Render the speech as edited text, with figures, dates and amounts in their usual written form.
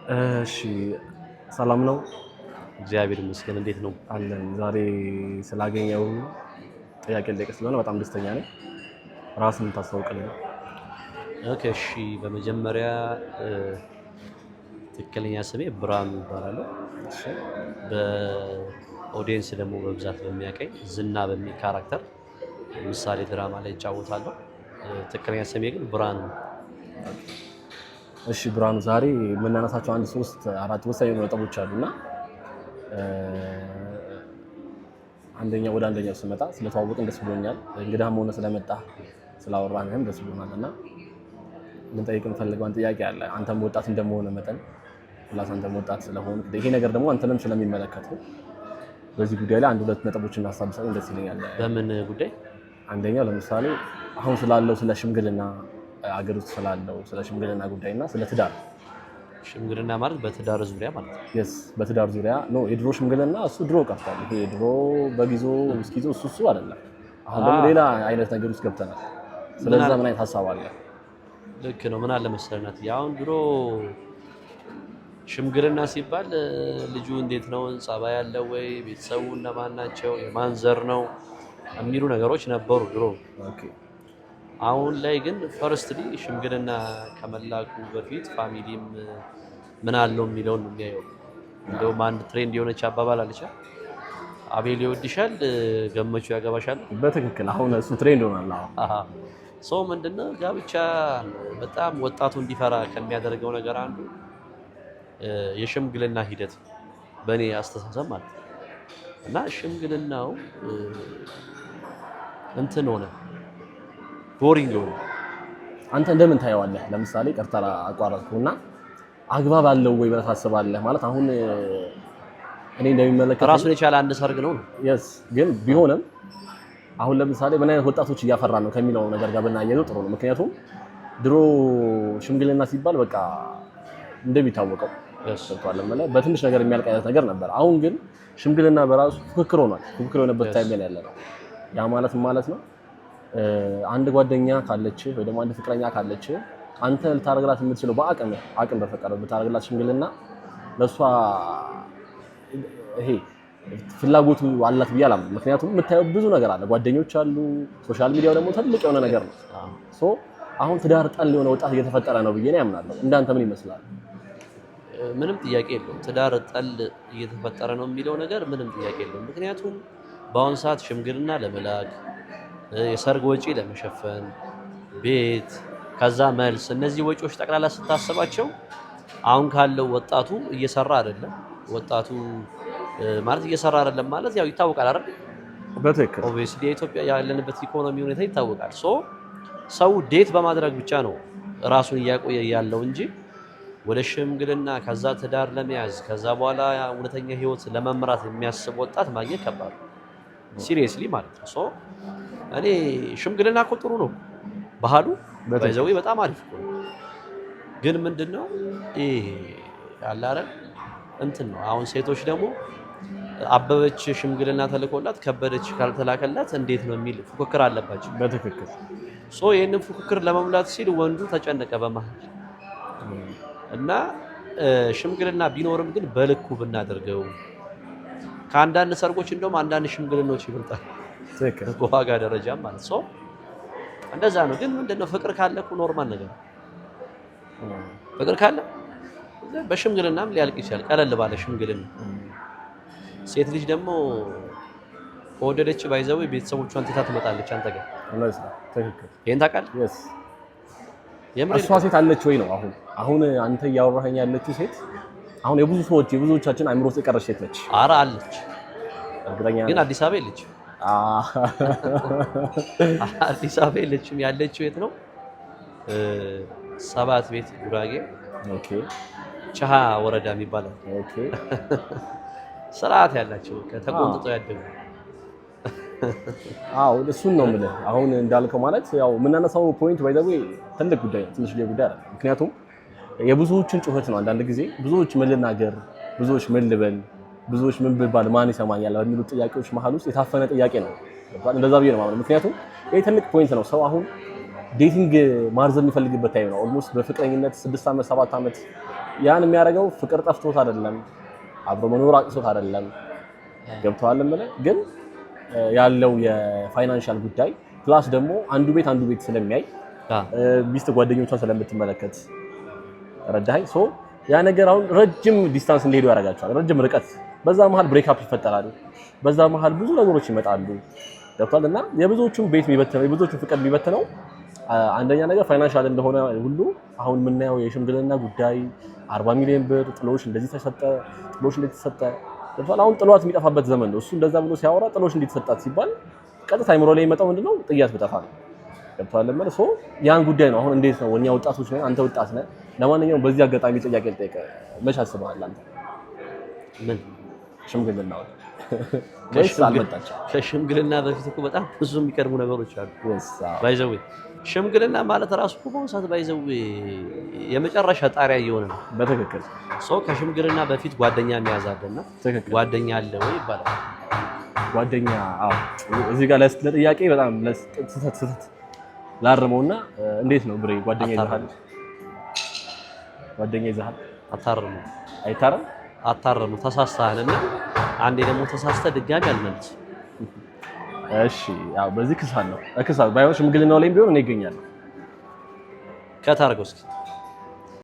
እሺ ሰላም ነው። እግዚአብሔር ይመስገን። እንዴት ነው አለን። ዛሬ ስላገኘው ጥያቄ ልጠይቅ ስለሆነ በጣም ደስተኛ ነኝ። ራስን ታስተዋውቅልኝ? ኦኬ እሺ። በመጀመሪያ ትክክለኛ ስሜ ብርሃኑ እባላለሁ። እሺ በኦዲየንስ ደግሞ በብዛት በሚያቀኝ ዝና በሚል ካራክተር ምሳሌ ድራማ ላይ እጫወታለሁ። ትክክለኛ ስሜ ግን ብርሃኑ ነው። እሺ ብርሃኑ፣ ዛሬ የምናነሳቸው አንድ 3-4 ወሳኝ ነጥቦች አሉና ወደ አንደኛው ስመጣ ስለተዋወቅን ደስ ብሎኛል። እንግዳም ሆነ ስለመጣ ስላወራንህም ደስ ብሎናል እና ልንጠይቅ የምፈልገው አንድ ጥያቄ አለ። አንተም ወጣት እንደመሆነ መጠን ፕላስ አንተም ወጣት ስለሆንክ ይሄ ነገር ደግሞ አንተንም ስለሚመለከት በዚህ ጉዳይ ላይ 1-2 ነጥቦችን እናሳብሰን ደስ ይለኛል። በምን ጉዳይ? አንደኛው ለምሳሌ አሁን ስላለው ስለ ሽምግልና አገር ውስጥ ስላለው ስለ ሽምግልና ጉዳይና ስለ ትዳር። ሽምግልና ማለት በትዳር ዙሪያ ማለት ነው። የስ በትዳር ዙሪያ ነው። የድሮ ሽምግልና እሱ ድሮ ቀርቷል። ይሄ ድሮ በጊዞ እስኪዞ እሱ አይደለም። አሁን ደግሞ ሌላ አይነት ነገር ውስጥ ገብተናል። ስለዛ ምን አይነት ሀሳብ አለ? ልክ ነው። ምን አለ መሰለናት አሁን ድሮ ሽምግልና ሲባል ልጁ እንዴት ነው፣ ጸባይ ያለው ወይ፣ ቤተሰቡ እነማን ናቸው፣ የማን ዘር ነው የሚሉ ነገሮች ነበሩ ድሮ። ኦኬ አሁን ላይ ግን ፈርስትሊ ሽምግልና ከመላኩ በፊት ፋሚሊም ምን አለው የሚለውን ነው የሚያየው። እንደውም አንድ ትሬንድ የሆነች አባባል አለች፣ አቤል ይወድሻል ገመቹ ያገባሻል። በትክክል አሁን እሱ ትሬንድ ሆኗል። ሰው ምንድነው ጋብቻ በጣም ወጣቱ እንዲፈራ ከሚያደርገው ነገር አንዱ የሽምግልና ሂደት በእኔ አስተሳሰብ ማለት ነው። እና ሽምግልናው እንትን ሆነ ቦሪንግ ሆነ። አንተ እንደምን ታየዋለህ? ለምሳሌ ቀርተራ አቋረጥኩና አግባብ አለው ወይ ብለህ ታስባለህ? ማለት አሁን እኔ እንደሚመለከት ራሱን የቻለ አንድ ሰርግ ነው። የስ ግን ቢሆንም አሁን ለምሳሌ ምን አይነት ወጣቶች እያፈራ ነው ከሚለው ነገር ጋር ብናያይዘው ጥሩ ነው። ምክንያቱም ድሮ ሽምግልና ሲባል በቃ እንደሚታወቀው በትንሽ ነገር የሚያልቅ አይነት ነገር ነበር። አሁን ግን ሽምግልና በራሱ ፉክክር ሆኗል። ፉክክር የሆነበት ታይም ላይ ያለ ነው። ያ ማለት ነው አንድ ጓደኛ ካለች ወይ ደግሞ አንድ ፍቅረኛ ካለች አንተ ልታረግላት የምትችለው አቅም በፈቀደው ልታረግላት ሽምግልና ለሷ ይሄ ፍላጎቱ አላት ብዬ አላምንም። ምክንያቱም የምታየው ብዙ ነገር አለ፣ ጓደኞች አሉ፣ ሶሻል ሚዲያው ደግሞ ትልቅ የሆነ ነገር ነው። ሶ አሁን ትዳር ጠል የሆነ ወጣት እየተፈጠረ ነው ብዬ ነው ያምናለሁ። እንዳንተ ምን ይመስላል? ምንም ጥያቄ የለውም። ትዳር ጠል እየተፈጠረ ነው የሚለው ነገር ምንም ጥያቄ የለውም። ምክንያቱም በአሁን ሰዓት ሽምግልና ለመላክ፣ የሰርግ ወጪ ለመሸፈን፣ ቤት ከዛ መልስ፣ እነዚህ ወጪዎች ጠቅላላ ስታስባቸው አሁን ካለው ወጣቱ እየሰራ አይደለም። ወጣቱ ማለት እየሰራ አይደለም ማለት ያው ይታወቃል አይደል? በትክክል ኦብቪየስሊ የኢትዮጵያ ያለንበት ኢኮኖሚ ሁኔታ ይታወቃል። ሰው ዴት በማድረግ ብቻ ነው ራሱን እያቆየ ያለው እንጂ ወደ ሽምግልና ከዛ ትዳር ለመያዝ ከዛ በኋላ እውነተኛ ህይወት ለመምራት የሚያስብ ወጣት ማግኘት ከባድ ነው። ሲሪየስሊ ማለት ነው። እኔ ሽምግልና እኮ ጥሩ ነው፣ ባህሉ ባይዘው በጣም አሪፍ ነው። ግን ምንድነው ይሄ ያለ አይደል እንትን ነው። አሁን ሴቶች ደግሞ አበበች ሽምግልና ተልኮላት ከበደች ካልተላከላት እንዴት ነው የሚል ፉክክር አለባቸው። በትክክል ይሄንን ፉክክር ለመሙላት ሲል ወንዱ ተጨነቀ በመሃል እና ሽምግልና ቢኖርም ግን በልኩ ብናደርገው ከአንዳንድ ሰርጎች እንደውም አንዳንድ ሽምግልናዎች ይበልጣል በዋጋ ደረጃ ማለት ነው። እንደዛ ነው። ግን ምንድነው ፍቅር ካለ እኮ ኖርማል ነገር ነው። ፍቅር ካለ በሽምግልናም ሊያልቅ ይችላል፣ ቀለል ባለ ሽምግልና። ሴት ልጅ ደግሞ ከወደደች ባይዘው ቤተሰቦቿን ትታ ትመጣለች አንተ ጋር። ትክክል። ይሄን ታውቃለህ? እሷ ሴት አለች ወይ ነው አሁን አንተ እያወራኸኝ ያለችው ሴት አሁን የብዙዎቻችን አእምሮ ውስጥ የቀረች ሴት ነች። ኧረ አለች፣ ግን አዲስ አበባ የለች። አዲስ አበባ የለችም። ያለችው የት ነው? ሰባት ቤት ጉራጌ ቻሃ ወረዳ የሚባለው ስርዓት ያላቸው ከተቆንጥጠው ያደጉ። እሱን ነው የምልህ። አሁን እንዳልከው ማለት ያው የምናነሳው ፖይንት ባይ ዘ ዌይ ትልቅ ጉዳይ ነው፣ ትንሽ ጉዳይ አይደለም። ምክንያቱም የብዙዎችን ጩኸት ነው። አንዳንድ ጊዜ ብዙዎች ምን ልናገር፣ ብዙዎች ምን ልበል፣ ብዙዎች ምን ብባል ማን ይሰማኛል በሚሉ ጥያቄዎች መሀል ውስጥ የታፈነ ጥያቄ ነው። እንደዛ ብዬ ነው ማለት። ምክንያቱም ይሄ ትልቅ ፖይንት ነው። ሰው አሁን ዴቲንግ ማርዘም የሚፈልግበት ታይም ነው። ኦልሞስት በፍቅረኝነት 6 ዓመት 7 ዓመት ያን የሚያደርገው ፍቅር ጠፍቶት አይደለም፣ አብሮ መኖር አቅቶት አይደለም። ገብተዋል ማለት ግን ያለው የፋይናንሻል ጉዳይ ፕላስ ደግሞ አንዱ ቤት ስለሚያይ ሚስት ጓደኞቿን ስለምትመለከት ረዳኸኝ። ሶ ያ ነገር አሁን ረጅም ዲስታንስ እንዲሄዱ ያደርጋቸዋል። ረጅም ርቀት፣ በዛ መሀል ብሬክአፕ ይፈጠራል። በዛ መሀል ብዙ ነገሮች ይመጣሉ። ገብቷል እና የብዙዎቹን ቤት የሚበትነው የብዙዎቹን ፍቅር የሚበትነው አንደኛ ነገር ፋይናንሻል እንደሆነ ሁሉ አሁን የምናየው የሽምግልና ጉዳይ 40 ሚሊዮን ብር ጥሎሽ እንደዚህ ተሰጠ፣ ጥሎሽ እንደዚህ ተሰጠ። ገብቷል። አሁን ጥሏት የሚጠፋበት ዘመን ነው። እሱ እንደዛ ብሎ ሲያወራ ጥሎሽ እንዴት ተሰጣት ሲባል ቀጥታ አይምሮ ላይ የሚመጣው ምንድነው? ጥያት ብጠፋ ነው። ገብቷል ማለት ሶ ያን ጉዳይ ነው። አሁን እንዴት ነው እኛ ወጣቶች ነን፣ አንተ ወጣት ነህ። ለማንኛውም በዚህ አጋጣሚ ጥያቄ ልጠይቅህ፣ መች አስበሃል አንተ ምን ሽምግልና ነው? ከሽምግልና በፊት እኮ በጣም ብዙ የሚቀርቡ ነገሮች አሉ። ባይዘው ሽምግልና ማለት ራሱ እኮ በአሁኑ ሰዓት ባይዘው የመጨረሻ ጣሪያ እየሆነ ነው። በትክክል ሰው ከሽምግልና በፊት ጓደኛ የሚያዝ አለና ጓደኛ አለ ወይ ይባላል። ጓደኛ አዎ፣ እዚህ ጋር ለጥያቄ በጣም ለስተት ላርመውና እንዴት ነው ብሬ ጓደኛ ይዘሃል? ጓደኛ ይዘሃል? አታርሙ አይታረም? አታርሙ ተሳስተሃልና አንዴ ደግሞ ተሳስተህ ድጋሚ አልመልስ። እሺ ያው በዚህ ክሳለሁ ባይሆን ሽምግልናው ላይም ቢሆን እኔ እገኛለሁ። ከታርገው እስኪ